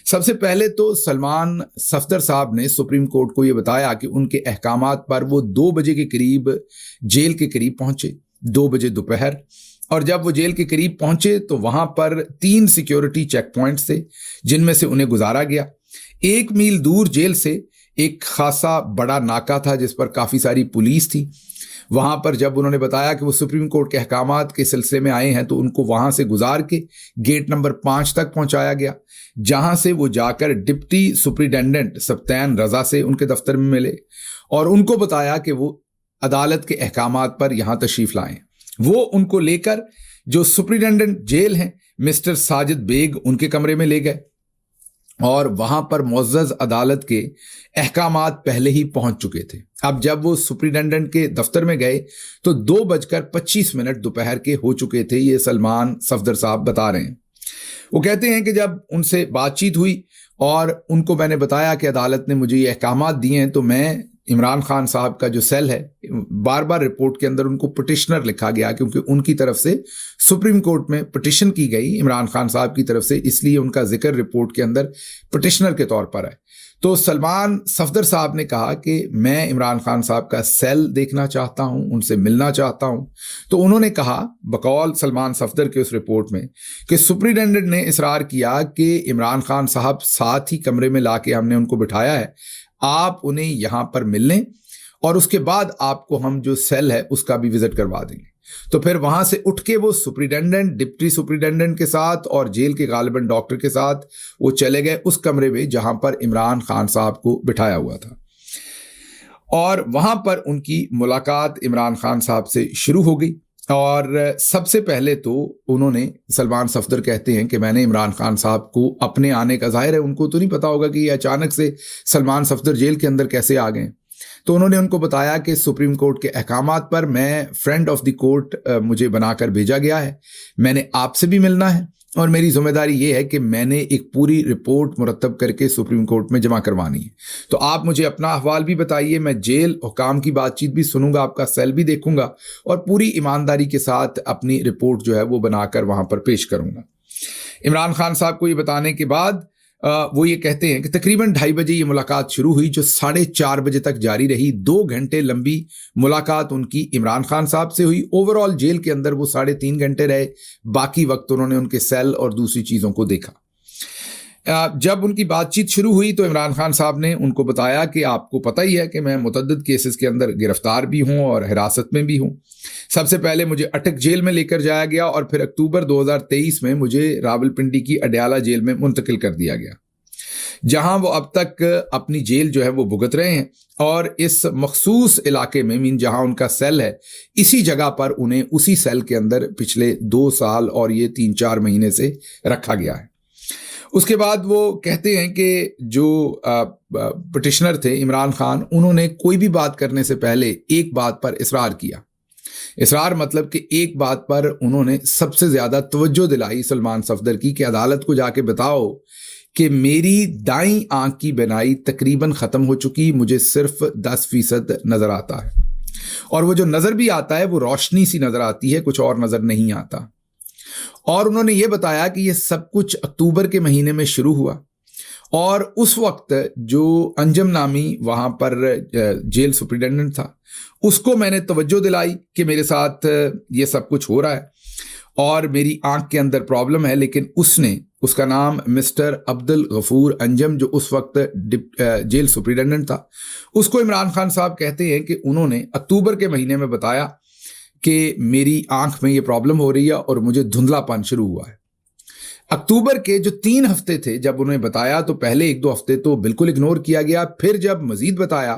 सबसे पहले तो सलमान सफदर साहब ने सुप्रीम कोर्ट को ये बताया कि उनके अहकामात पर वो 2 बजे के करीब जेल के करीब पहुंचे, 2 बजे दोपहर। और जब वो जेल के करीब पहुंचे तो वहां पर 3 सिक्योरिटी चेक पॉइंट्स थे जिनमें से उन्हें गुजारा गया। 1 मील दूर जेल से एक खासा बड़ा नाका था जिस पर काफ़ी सारी पुलिस थी। वहां पर जब उन्होंने बताया कि वो सुप्रीम कोर्ट के अहकामात के सिलसिले में आए हैं तो उनको वहां से गुजार के गेट नंबर 5 तक पहुंचाया गया, जहां से वो जाकर डिप्टी सुप्रिटेंडेंट सब्तैन रजा से उनके दफ्तर में मिले और उनको बताया कि वो अदालत के अहकामात पर यहां तशरीफ लाएं। वो उनको लेकर जो सुप्रिटेंडेंट जेल हैं मिस्टर साजिद बेग उनके कमरे में ले गए और वहां पर मुअज़्ज़ज़ अदालत के अहकामात पहले ही पहुंच चुके थे। अब जब वो सुप्रिटेंडेंट के दफ्तर में गए तो 2:25 दोपहर के हो चुके थे। ये सलमान सफदर साहब बता रहे हैं। वो कहते हैं कि जब उनसे बातचीत हुई और उनको मैंने बताया कि अदालत ने मुझे ये अहकामात दिए हैं, तो मैं इमरान खान साहब का जो सेल है, बार बार रिपोर्ट के अंदर उनको पिटिशनर लिखा गया क्योंकि उनकी तरफ से सुप्रीम कोर्ट में पिटिशन की गई इमरान खान साहब की तरफ से, इसलिए उनका जिक्र रिपोर्ट के अंदर पिटिशनर के तौर पर है। तो सलमान सफदर साहब ने कहा कि मैं इमरान खान साहब का सेल देखना चाहता हूं, उनसे मिलना चाहता हूं। तो उन्होंने कहा बकौल सलमान सफदर के उस रिपोर्ट में कि सुप्रिटेंडेंट ने इसरार किया कि इमरान खान साहब साथ ही कमरे में ला के हमने उनको बिठाया है, आप उन्हें यहाँ पर मिल लें और उसके बाद आपको हम जो सेल है उसका भी विजिट करवा देंगे। तो फिर वहां से उठ के वो सुप्रिटेंडेंट, डिप्टी सुप्रिटेंडेंट के साथ और जेल के गालिबन डॉक्टर के साथ वो चले गए उस कमरे में जहां पर इमरान खान साहब को बिठाया हुआ था और वहां पर उनकी मुलाकात इमरान खान साहब से शुरू हो गई। और सबसे पहले तो उन्होंने, सलमान सफदर कहते हैं कि मैंने इमरान खान साहब को अपने आने का, जाहिर है उनको तो नहीं पता होगा कि ये अचानक से सलमान सफदर जेल के अंदर कैसे आ गए, तो उन्होंने उनको बताया कि सुप्रीम कोर्ट के अहकामात पर मैं फ्रेंड ऑफ द कोर्ट मुझे बनाकर भेजा गया है, मैंने आपसे भी मिलना है और मेरी जिम्मेदारी ये है कि मैंने एक पूरी रिपोर्ट मुरतब करके सुप्रीम कोर्ट में जमा करवानी है। तो आप मुझे अपना अहवाल भी बताइए, मैं जेल हुकाम की बातचीत भी सुनूंगा, आपका सेल भी देखूंगा और पूरी ईमानदारी के साथ अपनी रिपोर्ट जो है वो बनाकर वहां पर पेश करूंगा। इमरान खान साहब को ये बताने के बाद वो ये कहते हैं कि तकरीबन 2:30 बजे ये मुलाकात शुरू हुई जो 4:30 बजे तक जारी रही। 2 घंटे लंबी मुलाकात उनकी इमरान खान साहब से हुई। ओवरऑल जेल के अंदर वो 3.5 घंटे रहे, बाकी वक्त उन्होंने उनके सेल और दूसरी चीज़ों को देखा। जब उनकी बातचीत शुरू हुई तो इमरान खान साहब ने उनको बताया कि आपको पता ही है कि मैं मुतअद्दिद केसेस के अंदर गिरफ्तार भी हूँ और हिरासत में भी हूँ। सबसे पहले मुझे अटक जेल में लेकर जाया गया और फिर अक्टूबर 2023 में मुझे रावलपिंडी की अडयाला जेल में मुंतकिल कर दिया गया, जहां वो अब तक अपनी जेल जो है वो भुगत रहे हैं। और इस मखसूस इलाके में, मीन जहां उनका सेल है, इसी जगह पर उन्हें उसी सेल के अंदर पिछले 2 साल और ये 3-4 महीने से रखा गया है। उसके बाद वो कहते हैं कि जो पिटिशनर थे इमरान खान, उन्होंने कोई भी बात करने से पहले एक बात पर इसरार किया। इसरार मतलब कि एक बात पर उन्होंने सबसे ज्यादा तवज्जो दिलाई सलमान सफदर की कि अदालत को जाके बताओ कि मेरी दाईं आंख की बीनाई तकरीबन ख़त्म हो चुकी, मुझे सिर्फ 10% नज़र आता है और वो जो नज़र भी आता है वो रोशनी सी नज़र आती है, कुछ और नज़र नहीं आता। और उन्होंने ये बताया कि ये सब कुछ अक्टूबर के महीने में शुरू हुआ और उस वक्त जो अंजम नामी वहाँ पर जेल सुप्रिटेंडेंट था उसको मैंने तवज्जो दिलाई कि मेरे साथ ये सब कुछ हो रहा है और मेरी आंख के अंदर प्रॉब्लम है, लेकिन उसका नाम मिस्टर अब्दुल गफूर अंजम, जो उस वक्त जेल सुप्रिटेंडेंट था, उसको इमरान खान साहब कहते हैं कि उन्होंने अक्टूबर के महीने में बताया कि मेरी आंख में ये प्रॉब्लम हो रही है और मुझे धुंधलापन शुरू हुआ है। अक्टूबर के जो 3 हफ्ते थे जब उन्होंने बताया तो पहले 1-2 हफ्ते तो बिल्कुल इग्नोर किया गया, फिर जब मजीद बताया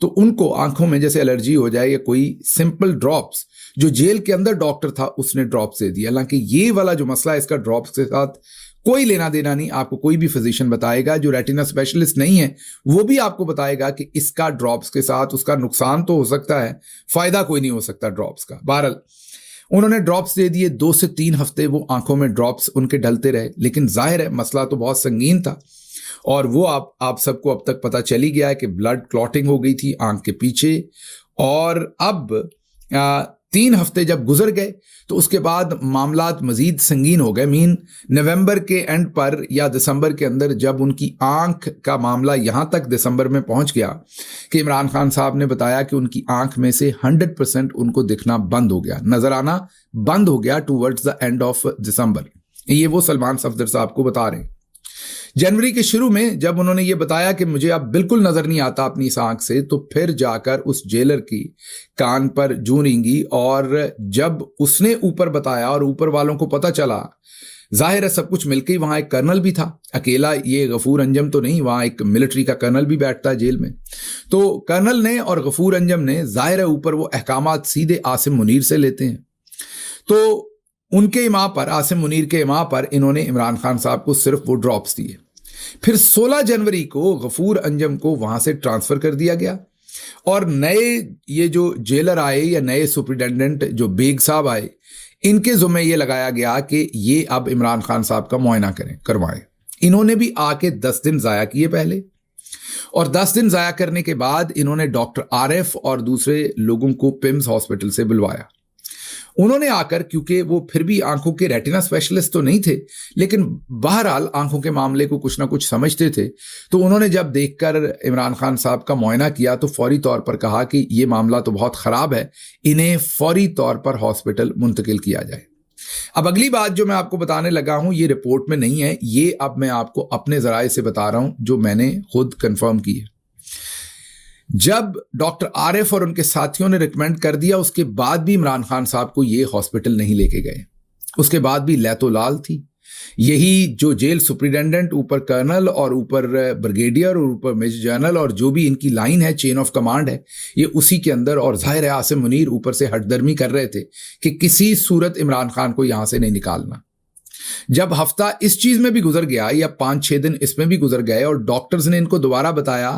तो उनको आंखों में जैसे एलर्जी हो जाए या कोई सिंपल ड्रॉप्स, जो जेल के अंदर डॉक्टर था उसने ड्रॉप्स दे दिया। हालांकि ये वाला जो मसला है इसका ड्रॉप्स के साथ कोई लेना देना नहीं, आपको कोई भी फिजिशियन बताएगा जो रेटिना स्पेशलिस्ट नहीं है वो भी आपको बताएगा कि इसका ड्रॉप्स के साथ उसका नुकसान तो हो सकता है, फायदा कोई नहीं हो सकता ड्रॉप्स का। बहरहाल उन्होंने ड्रॉप्स दे दिए, 2 से 3 हफ्ते वो आंखों में ड्रॉप्स उनके डलते रहे, लेकिन जाहिर है मसला तो बहुत संगीन था और वो आप सबको अब तक पता चल ही गया है कि ब्लड क्लॉटिंग हो गई थी आंख के पीछे। और अब 3 हफ्ते जब गुजर गए तो उसके बाद मामलात मजीद संगीन हो गए। नवंबर के एंड पर या दिसंबर के अंदर जब उनकी आंख का मामला यहाँ तक दिसंबर में पहुँच गया कि इमरान खान साहब ने बताया कि उनकी आंख में से 100% उनको दिखना बंद हो गया, नजर आना बंद हो गया towards the end of December. ये वो सलमान सफदर साहब को बता रहे हैं। जनवरी के शुरू में जब उन्होंने ये बताया कि मुझे अब बिल्कुल नजर नहीं आता अपनी इस आंख से, तो फिर जाकर उस जेलर की कान पर जूं रेंगी और जब उसने ऊपर बताया और ऊपर वालों को पता चला, जाहिर है सब कुछ मिलकर ही, वहां एक कर्नल भी था, अकेला ये गफूर अंजम तो नहीं, वहां एक मिलिट्री का कर्नल भी बैठता है जेल में। तो कर्नल ने और गफूर अंजम ने जाहिर है ऊपर वो अहकामात सीधे आसिम मुनीर से लेते हैं। तो उनके इमा पर, आसिम मुनीर के इमा पर इन्होंने इमरान खान साहब को सिर्फ वो ड्रॉप्स दिए। फिर 16 जनवरी को गफूर अंजम को वहां से ट्रांसफर कर दिया गया और नए ये जो जेलर आए या नए सुपरिटेंडेंट जो बेग साहब आए, इनके जुम्मे ये लगाया गया कि ये अब इमरान खान साहब का मुआयना करवाएं। इन्होंने भी आके 10 दिन ज़ाया किए पहले, और 10 दिन ज़ाया करने के बाद इन्होंने डॉक्टर आरिफ और दूसरे लोगों को पिम्स हॉस्पिटल से बुलवाया। उन्होंने आकर, क्योंकि वो फिर भी आंखों के रेटिना स्पेशलिस्ट तो नहीं थे, लेकिन बहरहाल आंखों के मामले को कुछ ना कुछ समझते थे, तो उन्होंने जब देखकर इमरान खान साहब का मुआयना किया तो फौरी तौर पर कहा कि ये मामला तो बहुत ख़राब है, इन्हें फौरी तौर पर हॉस्पिटल मुंतकिल किया जाए। अब अगली बात जो मैं आपको बताने लगा हूं, ये रिपोर्ट में नहीं है, ये अब मैं आपको अपने ज़राए से बता रहा हूं जो मैंने खुद कंफर्म की है। जब डॉक्टर आरिफ और उनके साथियों ने रिकमेंड कर दिया, उसके बाद भी इमरान खान साहब को ये हॉस्पिटल नहीं लेके गए। उसके बाद भी लैतो लाल थी। यही जो जेल सुपरिटेंडेंट, ऊपर कर्नल और ऊपर ब्रिगेडियर और ऊपर मेजर जनरल, और जो भी इनकी लाइन है, चेन ऑफ कमांड है, ये उसी के अंदर। और जाहिर है आसिम मुनीर ऊपर से हटदर्मी कर रहे थे कि किसी सूरत इमरान खान को यहां से नहीं निकालना। जब हफ्ता इस चीज में भी गुजर गया या 5-6 दिन इसमें भी गुजर गए और डॉक्टर्स ने इनको दोबारा बताया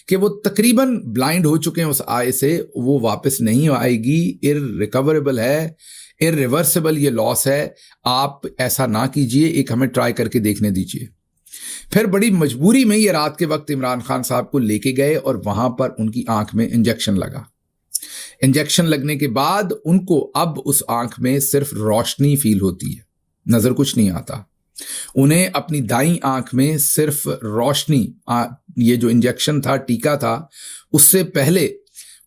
कि वो तकरीबन ब्लाइंड हो चुके हैं उस आय से, वो वापस नहीं आएगी, इररिकवरेबल है, इररिवर्सिबल ये लॉस है, आप ऐसा ना कीजिए, एक हमें ट्राई करके देखने दीजिए। फिर बड़ी मजबूरी में ये रात के वक्त इमरान खान साहब को लेके गए और वहां पर उनकी आंख में इंजेक्शन लगा। इंजेक्शन लगने के बाद उनको अब उस आंख में सिर्फ रोशनी फील होती है, नजर कुछ नहीं आता। उन्हें अपनी दाईं आंख में सिर्फ रोशनी, ये जो इंजेक्शन था, टीका था, उससे पहले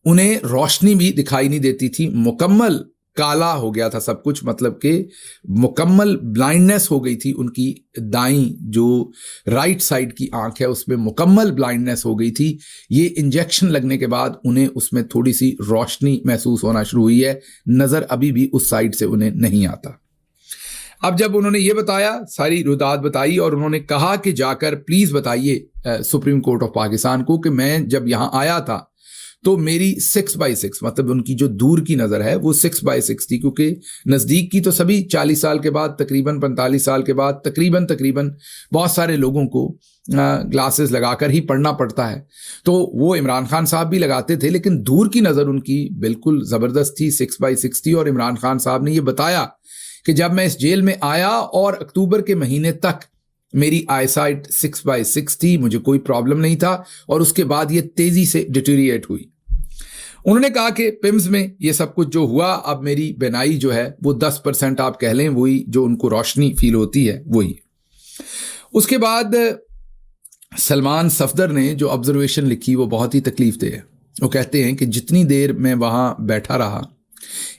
उन्हें रोशनी भी दिखाई नहीं देती थी। मुकम्मल काला हो गया था सब कुछ, मतलब कि मुकम्मल ब्लाइंडनेस हो गई थी उनकी दाईं जो राइट साइड की आंख है उसमें मुकम्मल ब्लाइंडनेस हो गई थी। ये इंजेक्शन लगने के बाद उन्हें उसमें थोड़ी सी रोशनी महसूस होना शुरू हुई है, नज़र अभी भी उस साइड से उन्हें नहीं आता। अब जब उन्होंने ये बताया, सारी रुदात बताई, और उन्होंने कहा कि जाकर प्लीज़ बताइए सुप्रीम कोर्ट ऑफ पाकिस्तान को कि मैं जब यहाँ आया था तो मेरी 6/6, मतलब उनकी जो दूर की नज़र है वो 6/6 थी, क्योंकि नज़दीक की तो सभी 40 साल के बाद, तकरीबन 45 साल के बाद तकरीबन बहुत सारे लोगों को ग्लासेस लगाकर ही पढ़ना पड़ता है। तो वो इमरान खान साहब भी लगाते थे, लेकिन दूर की नज़र उनकी बिल्कुल ज़बरदस्त थी, 6/6 थी। और इमरान खान साहब ने ये बताया कि जब मैं इस जेल में आया और अक्टूबर के महीने तक मेरी आईसाइट 6/6 थी, मुझे कोई प्रॉब्लम नहीं था, और उसके बाद ये तेज़ी से डिटेरिएट हुई। उन्होंने कहा कि पिम्स में ये सब कुछ जो हुआ, अब मेरी बेनाई जो है वो 10% आप कह लें, वही जो उनको रोशनी फील होती है वही। उसके बाद सलमान सफदर ने जो ऑब्जर्वेशन लिखी वो बहुत ही तकलीफ दे है। वो कहते हैं कि जितनी देर मैं वहाँ बैठा रहा,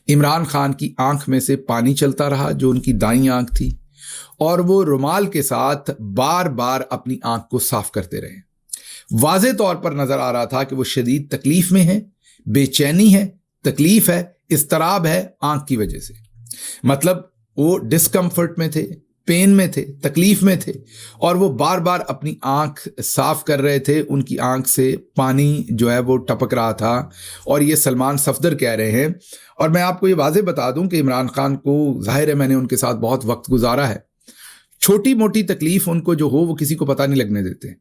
इमरान खान की आंख में से पानी चलता रहा, जो उनकी दाईं आंख थी, और वो रुमाल के साथ बार बार अपनी आंख को साफ करते रहे। वाज़े तौर पर नजर आ रहा था कि वो शदीद तकलीफ में है, बेचैनी है, तकलीफ है, इस्तराब है आंख की वजह से। मतलब वो डिस्कम्फर्ट में थे, पेन में थे, तकलीफ में थे, और वो बार बार अपनी आंख साफ कर रहे थे। उनकी आंख से पानी जो है वो टपक रहा था, और ये सलमान सफदर कह रहे हैं। और मैं आपको ये वाज़े बता दूं कि इमरान खान को, जाहिर है मैंने उनके साथ बहुत वक्त गुजारा है, छोटी मोटी तकलीफ उनको जो हो वो किसी को पता नहीं लगने देते।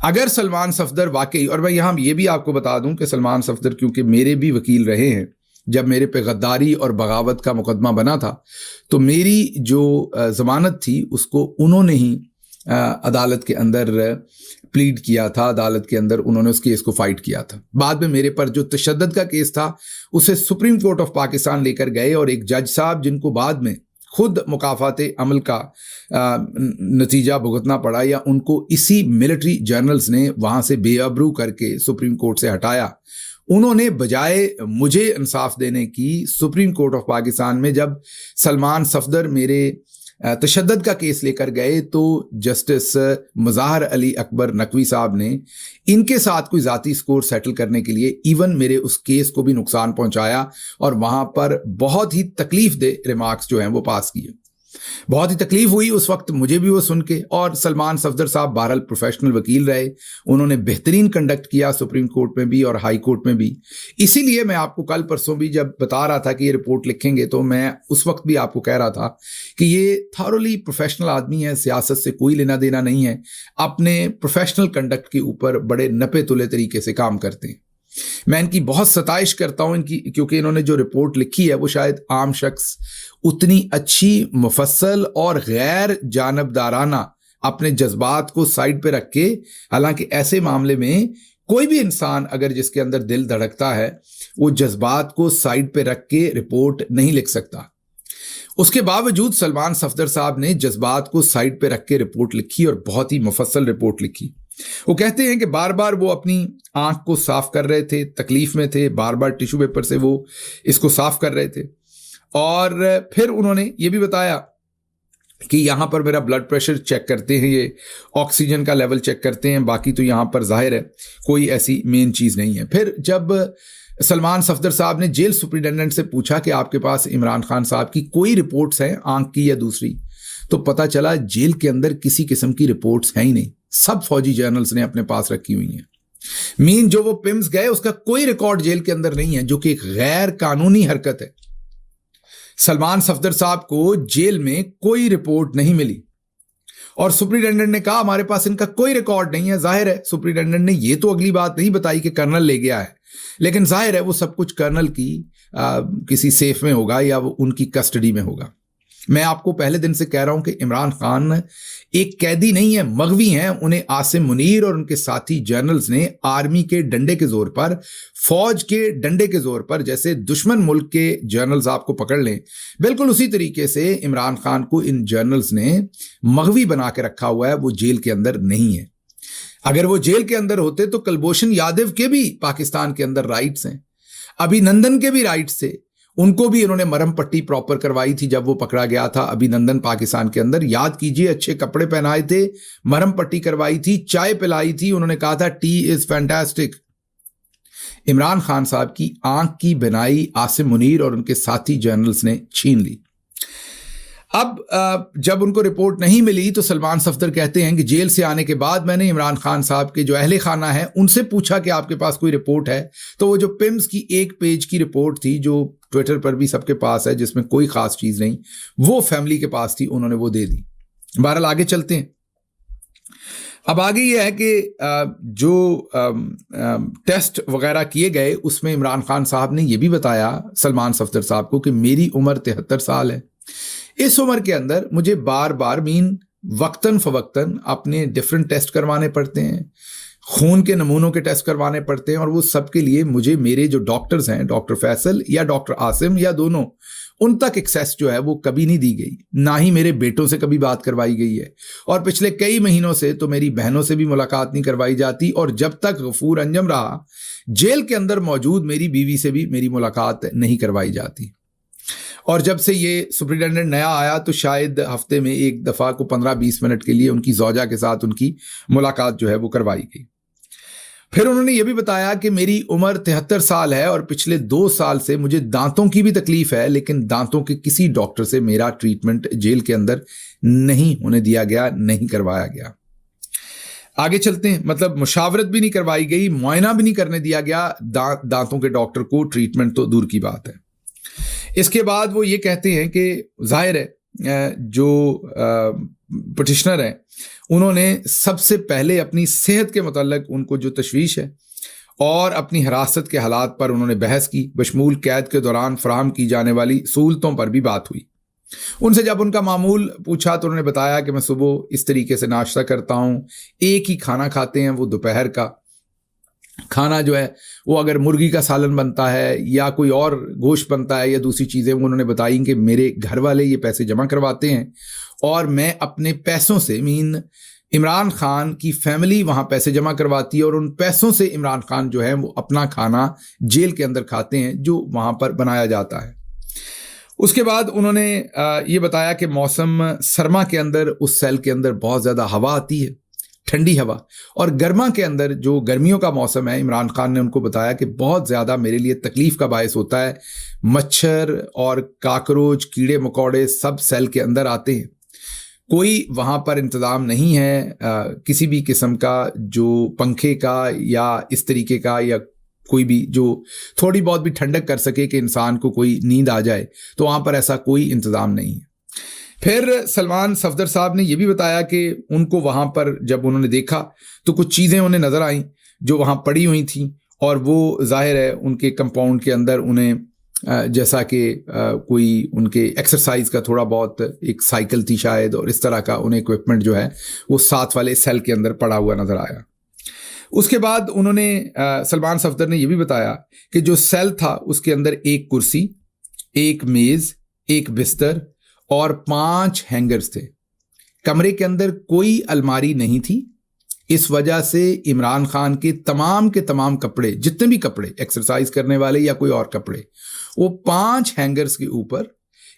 अगर सलमान सफदर वाकई, और मैं यहाँ ये भी आपको बता दूं कि सलमान सफदर क्योंकि मेरे भी वकील रहे हैं, जब मेरे पे गद्दारी और बगावत का मुकदमा बना था तो मेरी जो ज़मानत थी उसको उन्होंने ही अदालत के अंदर प्लीड किया था, अदालत के अंदर उन्होंने उस केस को फाइट किया था। बाद में मेरे पर जो तशद्दुद का केस था उसे सुप्रीम कोर्ट ऑफ पाकिस्तान लेकर गए और एक जज साहब जिनको बाद में खुद मुकाफाते अमल का नतीजा भुगतना पड़ा या उनको इसी मिलिट्री जर्नल्स ने वहाँ से बेअबरू करके सुप्रीम कोर्ट से हटाया, उन्होंने बजाय मुझे इंसाफ देने की सुप्रीम कोर्ट ऑफ पाकिस्तान में जब सलमान सफदर मेरे तशद्दुद का केस लेकर गए तो जस्टिस मुज़ाहर अली अकबर नकवी साहब ने इनके साथ कोई ज़ाती स्कोर सेटल करने के लिए इवन मेरे उस केस को भी नुकसान पहुंचाया और वहाँ पर बहुत ही तकलीफ दे रिमार्क्स जो हैं वो पास किए। बहुत ही तकलीफ हुई उस वक्त मुझे भी वो सुन के। और सलमान सफदर साहब बहरहाल प्रोफेशनल वकील रहे, उन्होंने बेहतरीन कंडक्ट किया सुप्रीम कोर्ट में भी और हाई कोर्ट में भी। इसीलिए मैं आपको कल परसों भी जब बता रहा था कि ये रिपोर्ट लिखेंगे तो मैं उस वक्त भी आपको कह रहा था कि ये थॉरली प्रोफेशनल आदमी है, सियासत से कोई लेना देना नहीं है, अपने प्रोफेशनल कंडक्ट के ऊपर बड़े नपे तुले तरीके से काम करते हैं। मैं इनकी बहुत सताइश करता हूं इनकी, क्योंकि इन्होंने जो रिपोर्ट लिखी है वो शायद आम शख्स उतनी अच्छी, मुफस्सल और गैर जानबदाराना अपने जज्बात को साइड पे रख के, हालांकि ऐसे मामले में कोई भी इंसान अगर जिसके अंदर दिल धड़कता है वो जज्बात को साइड पे रख के रिपोर्ट नहीं लिख सकता। उसके बावजूद सलमान सफदर साहब ने जज्बात को साइड पे रख के रिपोर्ट लिखी और बहुत ही मुफस्सल रिपोर्ट लिखी। वो कहते हैं कि बार बार वो अपनी आंख को साफ कर रहे थे, तकलीफ में थे, बार बार टिश्यू पेपर से वो इसको साफ कर रहे थे। और फिर उन्होंने ये भी बताया कि यहाँ पर मेरा ब्लड प्रेशर चेक करते हैं, ये ऑक्सीजन का लेवल चेक करते हैं, बाकी तो यहाँ पर जाहिर है कोई ऐसी मेन चीज़ नहीं है। फिर जब सलमान सफदर साहब ने जेल सुप्रिटेंडेंट से पूछा कि आपके पास इमरान खान साहब की कोई रिपोर्ट्स हैं, आंख की या दूसरी, तो पता चला जेल के अंदर किसी किस्म की रिपोर्ट्स हैं ही नहीं, सब फौजी जर्नल्स ने अपने पास रखी हुई हैं। मीन जो वो पिम्स गए उसका कोई रिकॉर्ड जेल के अंदर नहीं है, जो कि एक गैर कानूनी हरकत है। सलमान सफदर साहब को जेल में कोई रिपोर्ट नहीं मिली और सुप्रिटेंडेंट ने कहा हमारे पास इनका कोई रिकॉर्ड नहीं है। जाहिर है सुप्रिटेंडेंट ने ये तो अगली बात नहीं बताई कि कर्नल ले गया है, लेकिन जाहिर है वो सब कुछ कर्नल की किसी सेफ में होगा या वो उनकी कस्टडी में होगा। मैं आपको पहले दिन से कह रहा हूं कि इमरान खान एक कैदी नहीं है, मगवी हैं। उन्हें आसिम मुनीर और उनके साथी जर्नल्स ने आर्मी के डंडे के जोर पर, फौज के डंडे के जोर पर, जैसे दुश्मन मुल्क के जर्नल्स आपको पकड़ लें, बिल्कुल उसी तरीके से इमरान खान को इन जर्नल्स ने मगवी बना के रखा हुआ है। वो जेल के अंदर नहीं है। अगर वो जेल के अंदर होते तो कुलभूषण यादव के भी पाकिस्तान के अंदर राइट्स हैं, अभिनंदन के भी राइट्स थे, उनको भी इन्होंने मरहम पट्टी प्रॉपर करवाई थी जब वो पकड़ा गया था। अभिनंदन पाकिस्तान के अंदर, याद कीजिए, अच्छे कपड़े पहनाए थे, मरहम पट्टी करवाई थी, चाय पिलाई थी, उन्होंने कहा था T is fantastic. Imran Khan साहब की आंख की बनाई आसिम मुनीर और उनके साथी जर्नल्स ने छीन ली। अब जब उनको रिपोर्ट नहीं मिली तो सलमान सफदर कहते हैं कि जेल से आने के बाद मैंने इमरान खान साहब के जो अहले खाना है उनसे पूछा कि आपके पास कोई रिपोर्ट है, तो वो जो पिम्स की 1 पेज की रिपोर्ट थी जो ट्विटर पर भी सबके पास है, जिसमें कोई खास चीज़ नहीं, वो फैमिली के पास थी, उन्होंने वो दे दी। बहरहाल आगे चलते हैं। अब आगे ये है कि जो टेस्ट वगैरह किए गए उसमें इमरान खान साहब ने ये भी बताया सलमान सफदर साहब को कि मेरी उम्र 73 साल है। इस उम्र के अंदर मुझे बार बार वक्तन फवक्तन अपने डिफरेंट टेस्ट करवाने पड़ते हैं, खून के नमूनों के टेस्ट करवाने पड़ते हैं, और वो सब के लिए मुझे मेरे जो डॉक्टर्स हैं, डॉक्टर फैसल या डॉक्टर आसिम या दोनों, उन तक एक्सेस जो है वो कभी नहीं दी गई, ना ही मेरे बेटों से कभी बात करवाई गई है, और पिछले कई महीनों से तो मेरी बहनों से भी मुलाकात नहीं करवाई जाती, और जब तक गफूर अंजम रहा जेल के अंदर मौजूद मेरी बीवी से भी मेरी मुलाकात नहीं करवाई जाती। और जब से ये सुप्रिटेंडेंट नया आया तो शायद हफ्ते में एक दफ़ा को 15-20 मिनट के लिए उनकी ज़ौजा के साथ उनकी मुलाकात जो है वो करवाई गई। फिर उन्होंने ये भी बताया कि मेरी उम्र 73 साल है और पिछले 2 साल से मुझे दांतों की भी तकलीफ है, लेकिन दांतों के किसी डॉक्टर से मेरा ट्रीटमेंट जेल के अंदर नहीं होने दिया गया, नहीं करवाया गया। आगे चलते हैं। मतलब मुशावरत भी नहीं करवाई गई, मुआयना भी नहीं करने दिया गया दांतों के डॉक्टर को, ट्रीटमेंट तो दूर की बात है। इसके बाद वो ये कहते हैं कि जाहिर है जो पिटिशनर हैं उन्होंने सबसे पहले अपनी सेहत के मतलब उनको जो तशवीश है और अपनी हिरासत के हालात पर उन्होंने बहस की, बशमूल कैद के दौरान फराहम की जाने वाली सहूलतों पर भी बात हुई। उनसे जब उनका मामूल पूछा तो उन्होंने बताया कि मैं सुबह इस तरीके से नाश्ता करता हूँ, एक ही खाना खाते हैं, वो दोपहर का खाना जो है वो अगर मुर्गी का सालन बनता है या कोई और गोश्त बनता है या दूसरी चीज़ें, वो उन्होंने बताई कि मेरे घर वाले ये पैसे जमा करवाते हैं और मैं अपने पैसों से इमरान खान की फैमिली वहाँ पैसे जमा करवाती है और उन पैसों से इमरान खान जो है वो अपना खाना जेल के अंदर खाते हैं जो वहाँ पर बनाया जाता है। उसके बाद उन्होंने ये बताया कि मौसम सरमा के अंदर उस सेल के अंदर बहुत ज़्यादा हवा आती है, ठंडी हवा, और गर्मा के अंदर जो गर्मियों का मौसम है, इमरान खान ने उनको बताया कि बहुत ज़्यादा मेरे लिए तकलीफ़ का बायस होता है। मच्छर और काकरोच, कीड़े मकोड़े सब सेल के अंदर आते हैं। कोई वहाँ पर इंतज़ाम नहीं है किसी भी किस्म का, जो पंखे का या इस तरीके का या कोई भी जो थोड़ी बहुत भी ठंडक कर सके कि इंसान को कोई नींद आ जाए, तो वहाँ पर ऐसा कोई इंतज़ाम नहीं है। फिर सलमान सफदर साहब ने यह भी बताया कि उनको वहाँ पर जब उन्होंने देखा तो कुछ चीज़ें उन्हें नज़र आईं जो वहाँ पड़ी हुई थी, और वो जाहिर है उनके कंपाउंड के अंदर उन्हें जैसा कि कोई उनके एक्सरसाइज का थोड़ा बहुत एक साइकिल थी शायद, और इस तरह का उन्हें इक्विपमेंट जो है वो साथ वाले सेल के अंदर पड़ा हुआ नज़र आया। उसके बाद उन्होंने सलमान सफदर ने यह भी बताया कि जो सेल था उसके अंदर एक कुर्सी, एक मेज़, एक बिस्तर और 5 हैंगर्स थे। कमरे के अंदर कोई अलमारी नहीं थी। इस वजह से इमरान खान के तमाम कपड़े, जितने भी कपड़े एक्सरसाइज करने वाले या कोई और कपड़े, वो 5 हैंगर्स के ऊपर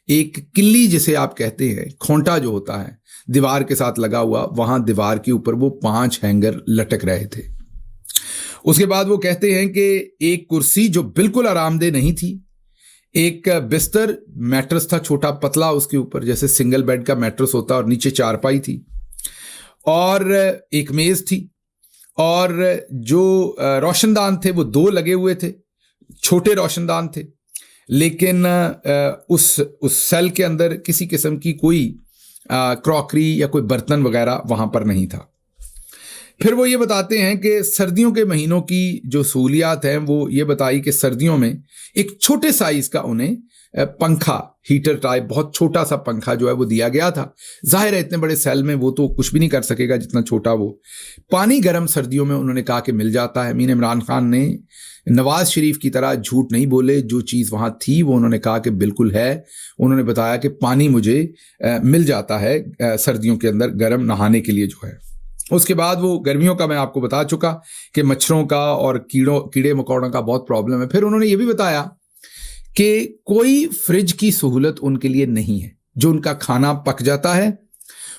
एक किल्ली जिसे आप कहते हैं, खोंटा जो होता है दीवार के साथ लगा हुआ, वहां दीवार के ऊपर वो 5 हैंगर लटक रहे थे। उसके बाद वो कहते हैं कि एक कुर्सी जो बिल्कुल आरामदेह नहीं थी, एक बिस्तर मैट्रेस था छोटा पतला उसके ऊपर, जैसे सिंगल बेड का मैट्रेस होता, और नीचे चारपाई थी, और एक मेज थी, और जो रोशनदान थे वो 2 लगे हुए थे, छोटे रोशनदान थे, लेकिन उस सेल के अंदर किसी किस्म की कोई क्रॉकरी या कोई बर्तन वगैरह वहाँ पर नहीं था। फिर वो ये बताते हैं कि सर्दियों के महीनों की जो सहूलियात हैं, वो ये बताई कि सर्दियों में एक छोटे साइज़ का उन्हें पंखा, हीटर टाइप बहुत छोटा सा पंखा जो है वो दिया गया था। जाहिर है इतने बड़े सेल में वो तो कुछ भी नहीं कर सकेगा जितना छोटा वो। पानी गर्म सर्दियों में उन्होंने कहा कि मिल जाता है। इमरान खान ने नवाज शरीफ की तरह झूठ नहीं बोले, जो चीज़ वहाँ थी वो उन्होंने कहा कि बिल्कुल है। उन्होंने बताया कि पानी मुझे मिल जाता है सर्दियों के अंदर गर्म नहाने के लिए जो है। उसके बाद वो गर्मियों का मैं आपको बता चुका कि मच्छरों का और कीड़े मकोड़ों का बहुत प्रॉब्लम है। फिर उन्होंने ये भी बताया कि कोई फ्रिज की सहूलत उनके लिए नहीं है। जो उनका खाना पक जाता है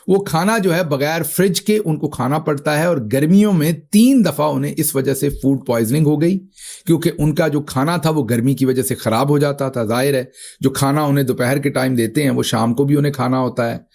वो खाना जो है बगैर फ्रिज के उनको खाना पड़ता है, और गर्मियों में 3 दफ़ा उन्हें इस वजह से फूड पॉइजनिंग हो गई, क्योंकि उनका जो खाना था वो गर्मी की वजह से ख़राब हो जाता था। जाहिर है जो खाना उन्हें दोपहर के टाइम देते हैं वो शाम को भी उन्हें खाना होता है,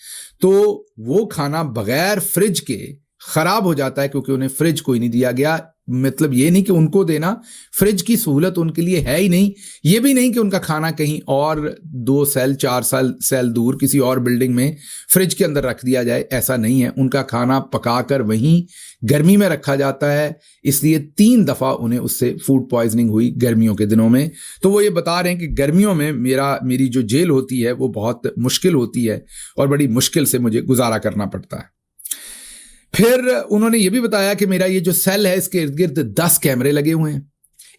तो वो खाना बगैर फ्रिज के ख़राब हो जाता है, क्योंकि उन्हें फ्रिज कोई नहीं दिया गया। मतलब ये नहीं कि उनको देना, फ्रिज की सहूलत उनके लिए है ही नहीं। ये भी नहीं कि उनका खाना कहीं और 2 सेल 4 सेल दूर किसी और बिल्डिंग में फ्रिज के अंदर रख दिया जाए, ऐसा नहीं है। उनका खाना पकाकर वहीं गर्मी में रखा जाता है, इसलिए 3 दफ़ा उन्हें उससे फूड पॉइजनिंग हुई गर्मियों के दिनों में। तो वो ये बता रहे हैं कि गर्मियों में मेरी जो जेल होती है वो बहुत मुश्किल होती है, और बड़ी मुश्किल से मुझे गुजारा करना पड़ता है। फिर उन्होंने ये भी बताया कि मेरा ये जो सेल है इसके इर्द गिर्द 10 कैमरे लगे हुए हैं।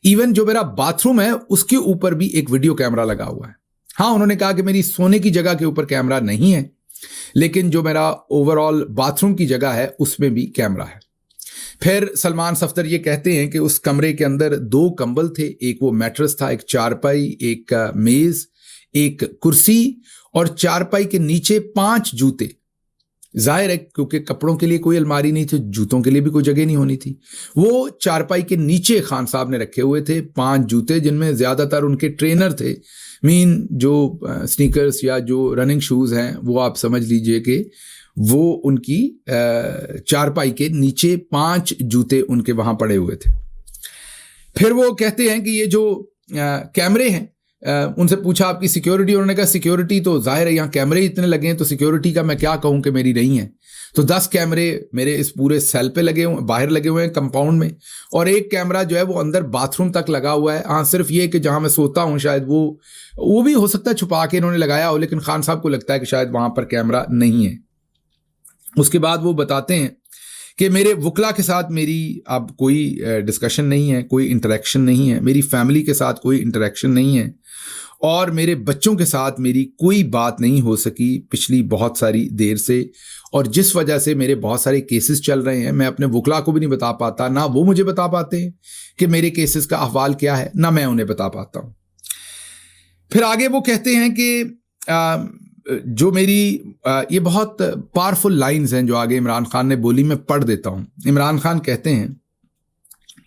इवन जो मेरा बाथरूम है उसके ऊपर भी एक वीडियो कैमरा लगा हुआ है। हाँ, उन्होंने कहा कि मेरी सोने की जगह के ऊपर कैमरा नहीं है, लेकिन जो मेरा ओवरऑल बाथरूम की जगह है उसमें भी कैमरा है। फिर सलमान सफदर ये कहते हैं कि उस कमरे के अंदर 2 कंबल थे, एक वो मैट्रेस था, एक चारपाई, एक मेज, एक कुर्सी, और चारपाई के नीचे 5 जूते। जाहिर है क्योंकि कपड़ों के लिए कोई अलमारी नहीं थी, जूतों के लिए भी कोई जगह नहीं होनी थी। वो चारपाई के नीचे खान साहब ने रखे हुए थे 5 जूते, जिनमें ज़्यादातर उनके ट्रेनर थे। जो स्नीकर्स या जो रनिंग शूज़ हैं वो आप समझ लीजिए कि वो उनकी चारपाई के नीचे 5 जूते उनके वहाँ पड़े हुए थे। फिर वो कहते हैं कि ये जो कैमरे हैं उनसे पूछा आपकी सिक्योरिटी, उन्होंने कहा सिक्योरिटी तो जाहिर है यहाँ कैमरे इतने लगे हैं तो सिक्योरिटी का मैं क्या कहूँ कि मेरी नहीं है। तो 10 कैमरे मेरे इस पूरे सेल पे लगे हुए, बाहर लगे हुए हैं कंपाउंड में, और एक कैमरा जो है वो अंदर बाथरूम तक लगा हुआ है। हाँ, सिर्फ ये कि जहाँ मैं सोता हूँ शायद वो भी हो सकता है छुपा के इन्होंने लगाया हो, लेकिन खान साहब को लगता है कि शायद वहाँ पर कैमरा नहीं है। उसके बाद वो बताते हैं कि मेरे वकला के साथ मेरी अब कोई डिस्कशन नहीं है, कोई इंटरेक्शन नहीं है, मेरी फैमिली के साथ कोई इंटरेक्शन नहीं है, और मेरे बच्चों के साथ मेरी कोई बात नहीं हो सकी पिछली बहुत सारी देर से, और जिस वजह से मेरे बहुत सारे केसेस चल रहे हैं मैं अपने वकला को भी नहीं बता पाता, ना वो मुझे बता पाते हैं कि मेरे केसेस का अहवाल क्या है, ना मैं उन्हें बता पाता हूँ। फिर आगे वो कहते हैं कि जो मेरी ये बहुत पावरफुल लाइंस हैं जो आगे इमरान खान ने बोली, मैं पढ़ देता हूँ। इमरान खान कहते हैं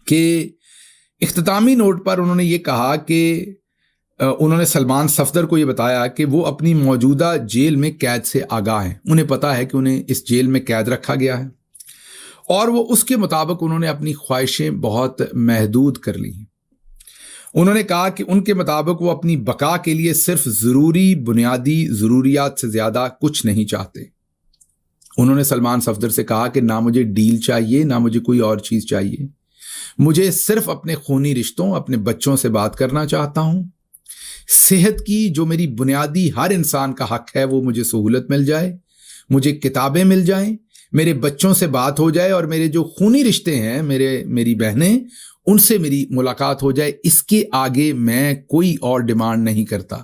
कि इख्तितामी नोट पर उन्होंने ये कहा कि उन्होंने सलमान सफदर को ये बताया कि वो अपनी मौजूदा जेल में कैद से आगाह हैं, उन्हें पता है कि उन्हें इस जेल में कैद रखा गया है, और वो उसके मुताबिक उन्होंने अपनी ख्वाहिशें बहुत महदूद कर ली हैं। उन्होंने कहा कि उनके मुताबिक वो अपनी बका के लिए सिर्फ ज़रूरी बुनियादी ज़रूरियात से ज़्यादा कुछ नहीं चाहते। उन्होंने सलमान सफदर से कहा कि ना मुझे डील चाहिए, ना मुझे कोई और चीज़ चाहिए, मुझे सिर्फ अपने खूनी रिश्तों, अपने बच्चों से बात करना चाहता हूँ। सेहत की जो मेरी बुनियादी हर इंसान का हक है वो मुझे सहूलत मिल जाए, मुझे किताबें मिल जाएं, मेरे बच्चों से बात हो जाए, और मेरे जो खूनी रिश्ते हैं, मेरी बहनें, उनसे मेरी मुलाकात हो जाए। इसके आगे मैं कोई और डिमांड नहीं करता।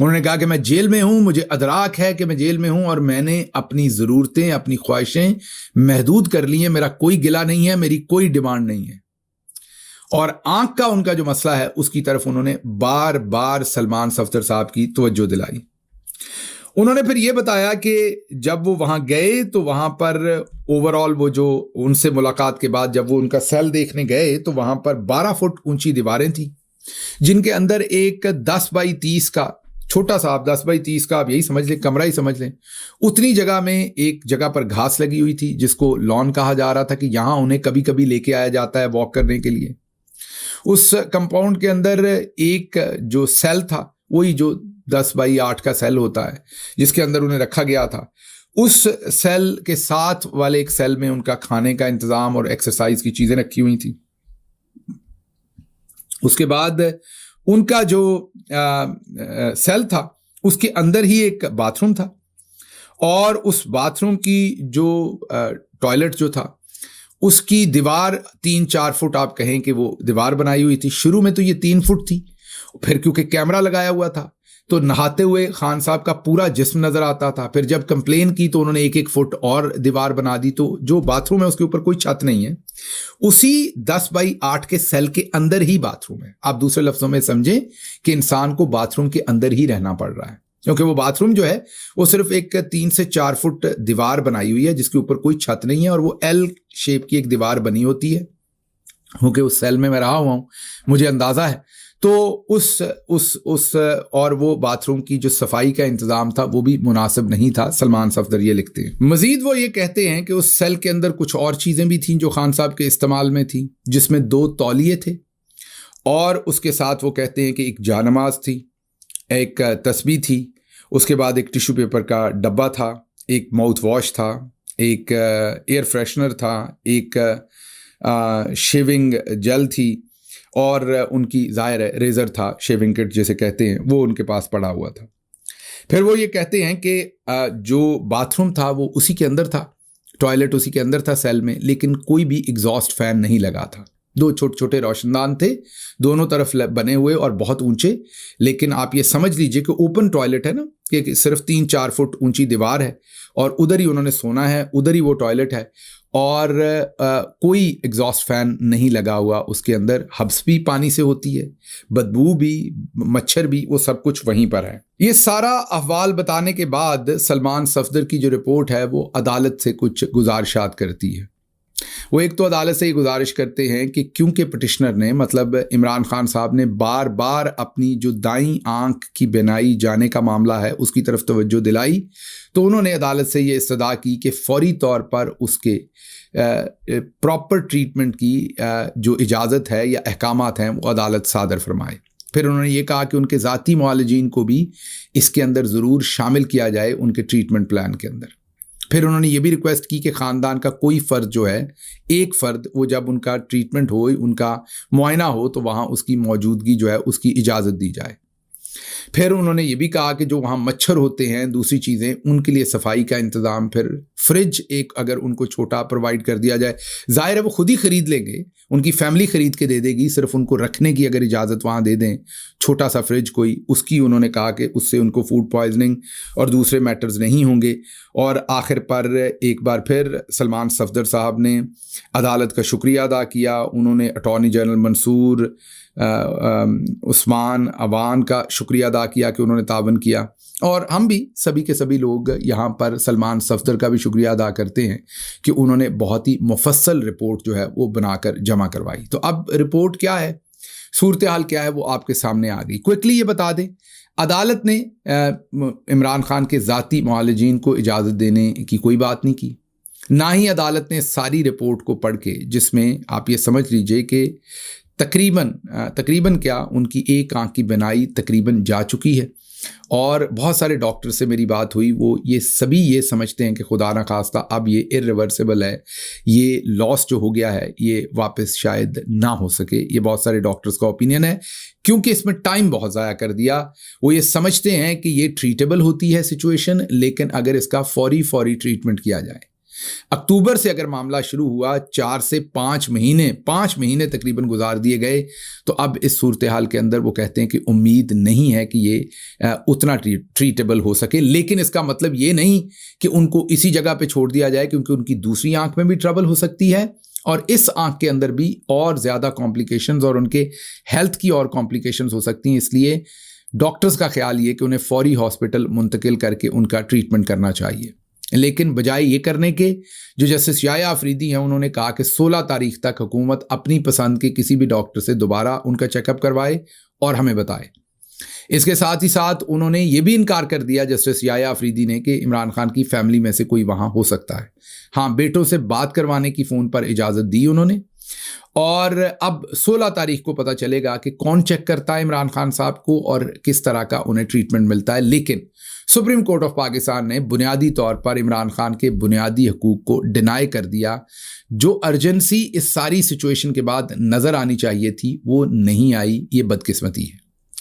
उन्होंने कहा कि मैं जेल में हूं, मुझे अदराक है कि मैं जेल में हूं, और मैंने अपनी ज़रूरतें, अपनी ख्वाहिशें महदूद कर ली हैं। मेरा कोई गिला नहीं है, मेरी कोई डिमांड नहीं है। और आंख का उनका जो मसला है उसकी तरफ उन्होंने बार बार सलमान सफदर साहब की तवज्जो दिलाई। उन्होंने फिर ये बताया कि जब वो वहाँ गए तो वहाँ पर ओवरऑल वो जो उनसे मुलाकात के बाद जब वो उनका सेल देखने गए तो वहाँ पर 12 फुट ऊंची दीवारें थी, जिनके अंदर एक 10 बाई 30 का छोटा सा, आप 10 बाई 30 का आप यही समझ लें, कमरा ही समझ लें, उतनी जगह में एक जगह पर घास लगी हुई थी जिसको लॉन कहा जा रहा था कि यहाँ उन्हें कभी कभी लेके आया जाता है वॉक करने के लिए। उस कंपाउंड के अंदर एक जो सेल था, वही जो 10 बाई 8 का सेल होता है जिसके अंदर उन्हें रखा गया था, उस सेल के साथ वाले एक सेल में उनका खाने का इंतज़ाम और एक्सरसाइज की चीज़ें रखी हुई थी। उसके बाद उनका जो सेल था उसके अंदर ही एक बाथरूम था, और उस बाथरूम की जो टॉयलेट जो था उसकी दीवार 3-4 फुट आप कहें कि वो दीवार बनाई हुई थी। शुरू में तो ये 3 फुट थी, फिर क्योंकि कैमरा लगाया हुआ था तो नहाते हुए खान साहब का पूरा जिस्म नजर आता था। फिर जब कंप्लेन की तो उन्होंने 1-1 फुट और दीवार बना दी। तो जो बाथरूम है उसके ऊपर कोई छत नहीं है, उसी 10 बाई 8 के सेल के अंदर ही बाथरूम है। आप दूसरे लफ्जों में समझें कि इंसान को बाथरूम के अंदर ही रहना पड़ रहा है, क्योंकि वो बाथरूम जो है वो सिर्फ एक 3 से 4 फुट दीवार बनाई हुई है जिसके ऊपर कोई छत नहीं है, और वो एल शेप की एक दीवार बनी होती है। क्योंकि उस सेल में मैं रहा हुआ हूं, मुझे अंदाजा है। तो उस और वो बाथरूम की जो सफाई का इंतजाम था वो भी मुनासिब नहीं था, सलमान सफदर ये लिखते हैं। मजीद वो ये कहते हैं कि उस सेल के अंदर कुछ और चीज़ें भी थीं जो खान साहब के इस्तेमाल में थी, जिसमें 2 तौलिए थे, और उसके साथ वो कहते हैं कि एक जानमाज थी, एक तस्बीह थी, उसके बाद एक टिश्यू पेपर का डब्बा था, एक माउथ वॉश था, एक एयर फ्रेशनर था, एक शेविंग जेल थी, और उनकी ज़ाहिर है रेज़र था, शेविंग किट जिसे कहते हैं, वो उनके पास पड़ा हुआ था। फिर वो ये कहते हैं कि जो बाथरूम था वो उसी के अंदर था, टॉयलेट उसी के अंदर था सेल में, लेकिन कोई भी एग्जॉस्ट फैन नहीं लगा था। 2 छोटे छोटे रोशनदान थे दोनों तरफ बने हुए और बहुत ऊंचे, लेकिन आप ये समझ लीजिए कि ओपन टॉयलेट है ना, कि सिर्फ 3-4 फुट ऊंची दीवार है और उधर ही उन्होंने सोना है, उधर ही वो टॉयलेट है, और कोई एग्जॉस्ट फैन नहीं लगा हुआ उसके अंदर। हब्स भी पानी से होती है, बदबू भी, मच्छर भी, वो सब कुछ वहीं पर है। ये सारा अहवाल बताने के बाद सलमान सफदर की जो रिपोर्ट है वो अदालत से कुछ गुजारिशात करती है। वो एक तो अदालत से ये गुजारिश करते हैं कि क्योंकि पिटिशनर ने, मतलब इमरान खान साहब ने बार बार अपनी जो दाईं आंख की बिनाई जाने का मामला है उसकी तरफ तवज्जो दिलाई, तो उन्होंने अदालत से ये इस्तदा की कि फौरी तौर पर उसके प्रॉपर ट्रीटमेंट की जो इजाज़त है या अहकामात हैं वो अदालत सादर फरमाए। फिर उन्होंने ये कहा कि उनके ज़ाती मुआलिजीन को भी इसके अंदर ज़रूर शामिल किया जाए उनके ट्रीटमेंट प्लान के अंदर। फिर उन्होंने ये भी रिक्वेस्ट की कि ख़ानदान का कोई फ़र्द जो है, एक फ़र्द, वो जब उनका ट्रीटमेंट हो, उनका मुआयना हो, तो वहाँ उसकी मौजूदगी जो है उसकी इजाज़त दी जाए। फिर उन्होंने ये भी कहा कि जो वहाँ मच्छर होते हैं, दूसरी चीज़ें, उनके लिए सफाई का इंतज़ाम, फिर फ्रिज एक अगर उनको छोटा प्रोवाइड कर दिया जाए। ज़ाहिर है वो खुद ही ख़रीद लेंगे, उनकी फैमिली ख़रीद के दे देगी, सिर्फ उनको रखने की अगर इजाज़त वहाँ दे दें, छोटा सा फ्रिज कोई, उसकी उन्होंने कहा कि उससे उनको फूड पॉइजनिंग और दूसरे मैटर्स नहीं होंगे। और आखिर पर एक बार फिर सलमान सफदर साहब ने अदालत का शुक्रिया अदा किया। उन्होंने अटॉर्नी जनरल मंसूर उस्मान अवान का शुक्रिया अदा किया कि उन्होंने तावन किया। और हम भी सभी के सभी लोग यहाँ पर सलमान सफदर का भी शुक्रिया अदा करते हैं कि उन्होंने बहुत ही मुफस्सल रिपोर्ट जो है वो बनाकर जमा करवाई। तो अब रिपोर्ट क्या है, सूरत हाल क्या है, वो आपके सामने आ गई। क्विकली ये बता दें, अदालत ने इमरान खान के ज़ाती मुआलिजीन को इजाज़त देने की कोई बात नहीं की, ना ही अदालत ने सारी रिपोर्ट को पढ़ के, जिसमें आप ये समझ लीजिए कि तकरीबन क्या, उनकी एक आंख की बिनाई तकरीबन जा चुकी है। और बहुत सारे डॉक्टर से मेरी बात हुई, वो ये सभी ये समझते हैं कि खुदा ना खास्ता अब ये इर्रिवर्सिबल है, ये लॉस जो हो गया है ये वापस शायद ना हो सके। ये बहुत सारे डॉक्टर्स का ओपिनियन है, क्योंकि इसमें टाइम बहुत ज़ाया कर दिया। वो ये समझते हैं कि ये ट्रीटेबल होती है सिचुएशन, लेकिन अगर इसका फौरी ट्रीटमेंट किया जाए। अक्टूबर से अगर मामला शुरू हुआ, 4 से 5 महीने तकरीबन गुजार दिए गए। तो अब इस सूरत हाल के अंदर वो कहते हैं कि उम्मीद नहीं है कि ये उतना ट्रीटेबल हो सके। लेकिन इसका मतलब ये नहीं कि उनको इसी जगह पे छोड़ दिया जाए, क्योंकि उनकी दूसरी आंख में भी ट्रबल हो सकती है और इस आंख के अंदर भी और ज़्यादा कॉम्प्लिकेशंस और उनके हेल्थ की और कॉम्प्लिकेशंस हो सकती हैं। इसलिए डॉक्टर्स का ख्याल ये कि उन्हें फौरी हॉस्पिटल मुंतकिल करके उनका ट्रीटमेंट करना चाहिए। लेकिन बजाय ये करने के, जो जस्टिस याया अफरीदी हैं, उन्होंने कहा कि 16 तारीख तक हुकूमत अपनी पसंद के किसी भी डॉक्टर से दोबारा उनका चेकअप करवाए और हमें बताए। इसके साथ ही साथ उन्होंने ये भी इनकार कर दिया जस्टिस याया अफरीदी ने कि इमरान खान की फैमिली में से कोई वहाँ हो सकता है। हाँ, बेटों से बात करवाने की फ़ोन पर इजाज़त दी उन्होंने। और अब 16 तारीख को पता चलेगा कि कौन चेक करता है इमरान खान साहब को और किस तरह का उन्हें ट्रीटमेंट मिलता है। लेकिन सुप्रीम कोर्ट ऑफ पाकिस्तान ने बुनियादी तौर पर इमरान खान के बुनियादी हकूक़ को डिनाई कर दिया। जो अर्जेंसी इस सारी सिचुएशन के बाद नज़र आनी चाहिए थी वो नहीं आई। ये बदकिस्मती है।